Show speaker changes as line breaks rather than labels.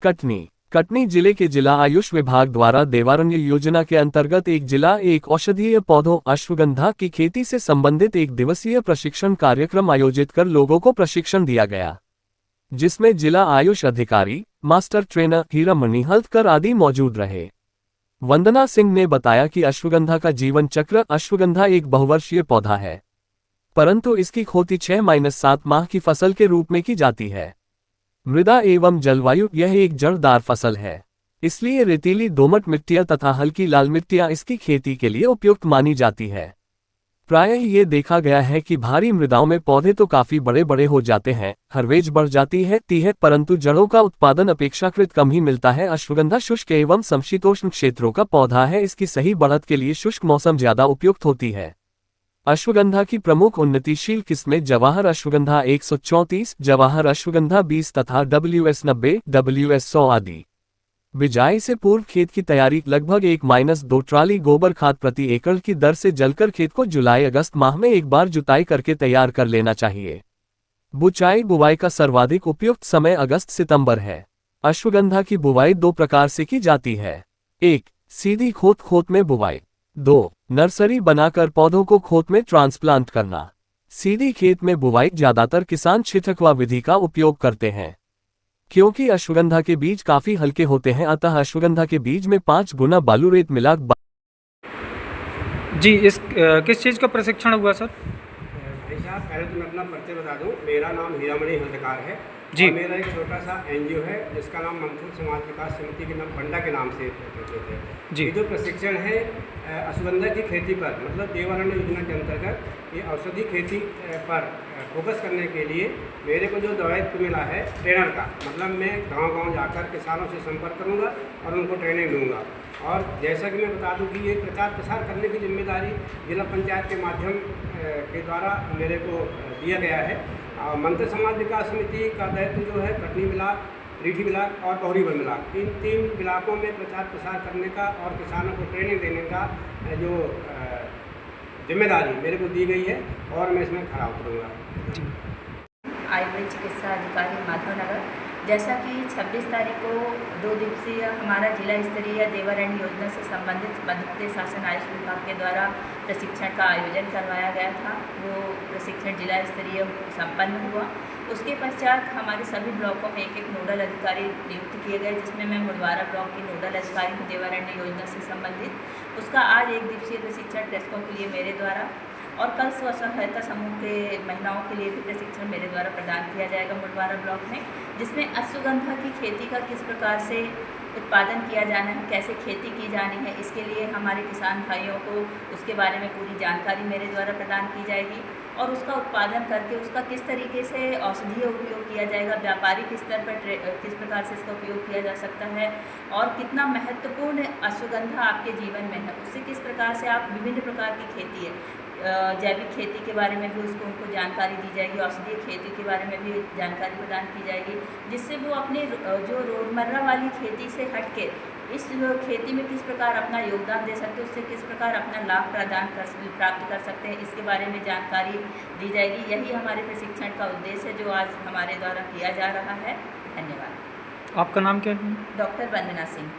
कटनी कटनी जिले के जिला आयुष विभाग द्वारा देवारण्य योजना के अंतर्गत एक जिला एक औषधीय पौधों अश्वगंधा की खेती से संबंधित एक दिवसीय प्रशिक्षण कार्यक्रम आयोजित कर लोगों को प्रशिक्षण दिया गया, जिसमें जिला आयुष अधिकारी, मास्टर ट्रेनर हीरामणि हल्दकर आदि मौजूद रहे। वंदना सिंह ने बताया कि अश्वगंधा का जीवन चक्र अश्वगंधा एक बहुवर्षीय पौधा है, परंतु इसकी खेती 6-7 माह की फसल के रूप में की जाती है। मृदा एवं जलवायु यह एक जड़दार फसल है, इसलिए रेतीली दोमट मिट्टियां तथा हल्की लाल मिट्टियां इसकी खेती के लिए उपयुक्त मानी जाती है। प्रायः ये देखा गया है कि भारी मृदाओं में पौधे तो काफी बड़े बड़े हो जाते हैं, हर्वेज बढ़ जाती है, परंतु जड़ों का उत्पादन अपेक्षाकृत कम ही मिलता है। अश्वगंधा शुष्क एवं समशीतोष्ण क्षेत्रों का पौधा है, इसकी सही बढ़त के लिए शुष्क मौसम ज्यादा उपयुक्त होती है। अश्वगंधा की प्रमुख उन्नतिशील किस्में जवाहर अश्वगंधा 134, जवाहर अश्वगंधा 20 तथा WS90, WS100 आदि। बिजाई से पूर्व खेत की तैयारी लगभग 1-2 ट्राली गोबर खाद प्रति एकड़ की दर से जलकर खेत को जुलाई-अगस्त माह में एक बार जुताई करके तैयार कर लेना चाहिए। बुआई बुवाई का सर्वाधिक उपयुक्त समय अगस्त-सितंबर है। अश्वगंधा की बुवाई दो प्रकार से की जाती है। 1. सीधी खोत में बुवाई। 2. नर्सरी बनाकर पौधों को खोत में ट्रांसप्लांट करना। सीधी खेत में बुवाई ज्यादातर किसान छिटकवा विधि का उपयोग करते हैं, क्योंकि अश्वगंधा के बीज काफी हल्के होते हैं, अतः अश्वगंधा के बीज में 5 गुना बालू रेत मिला।
जी, इस किस चीज़ का प्रशिक्षण हुआ सर?
भाई साहब, पहले तो मैं अपना परिचय बता दूं। मेरा नाम हीरामणि हल्दकर है
जी।
और मेरा एक छोटा सा NGO है जिसका नाम मंथन समाज विकास समिति के नाम बंडा के नाम से प्रचलित है
जी।
ये जो प्रशिक्षण है अश्वगंधा की खेती पर, मतलब देवारण्य योजना के अंतर्गत ये औषधि खेती पर फोकस करने के लिए मेरे को जो दायित्व मिला है ट्रेनर का, मतलब मैं गांव-गांव जाकर किसानों से संपर्क करूंगा और उनको ट्रेनिंग दूंगा। और जैसा कि मैं बता दूं कि ये प्रचार प्रसार करने की जिम्मेदारी जिला पंचायत के माध्यम के द्वारा मेरे को दिया गया है। मंथन समाज विकास समिति का दायित्व जो है कटनी ब्लॉक, रीठी ब्लॉक और पौरीबल ब्लॉक, इन 3 ब्लॉकों में प्रचार प्रसार करने का और किसानों को ट्रेनिंग देने का जो जिम्मेदारी मेरे को दी गई है और मैं इसमें खरा उतरूँगा।
आयुर्वेद चिकित्सा अधिकारी माधवनगर। जैसा कि 26 तारीख को 2 दिवसीय हमारा जिला स्तरीय देवारण्य योजना से संबंधित मध्य प्रदेश शासन आयुष विभाग के द्वारा प्रशिक्षण का आयोजन करवाया गया था। वो प्रशिक्षण जिला स्तरीय संपन्न हुआ। उसके पश्चात हमारे सभी ब्लॉकों में एक नोडल अधिकारी नियुक्त किए गए, जिसमें मैं मुडवारा ब्लॉक की नोडल अधिकारी हूँ देवारण्य योजना से संबंधित। उसका आज 1 दिवसीय प्रशिक्षण कृषकों के लिए मेरे द्वारा और कल स्व सहायता समूह के महिलाओं के लिए भी प्रशिक्षण मेरे द्वारा प्रदान किया जाएगा मुडवारा ब्लॉक में, जिसमें अश्वगंधा की खेती का किस प्रकार से उत्पादन किया जाना है, कैसे खेती की जानी है, इसके लिए हमारे किसान भाइयों को उसके बारे में पूरी जानकारी मेरे द्वारा प्रदान की जाएगी और उसका उत्पादन करके उसका किस तरीके से औषधीय उपयोग किया जाएगा, व्यापारिक स्तर पर किस प्रकार से इसका उपयोग किया जा सकता है और कितना महत्वपूर्ण अश्वगंधा आपके जीवन में है, उससे किस प्रकार से आप विभिन्न प्रकार की खेती है, जैविक खेती के बारे में भी उनको जानकारी दी जाएगी, औषधीय खेती के बारे में भी जानकारी प्रदान की जाएगी, जिससे वो अपने जो रोज़मर्रा वाली खेती से हट के इस खेती में किस प्रकार अपना योगदान दे सकते हैं, उससे किस प्रकार अपना लाभ प्राप्त कर सकते हैं, इसके बारे में जानकारी दी जाएगी। यही हमारे प्रशिक्षण का उद्देश्य है जो आज हमारे द्वारा किया जा रहा है। धन्यवाद।
आपका नाम क्या है?
डॉक्टर वंदना सिंह।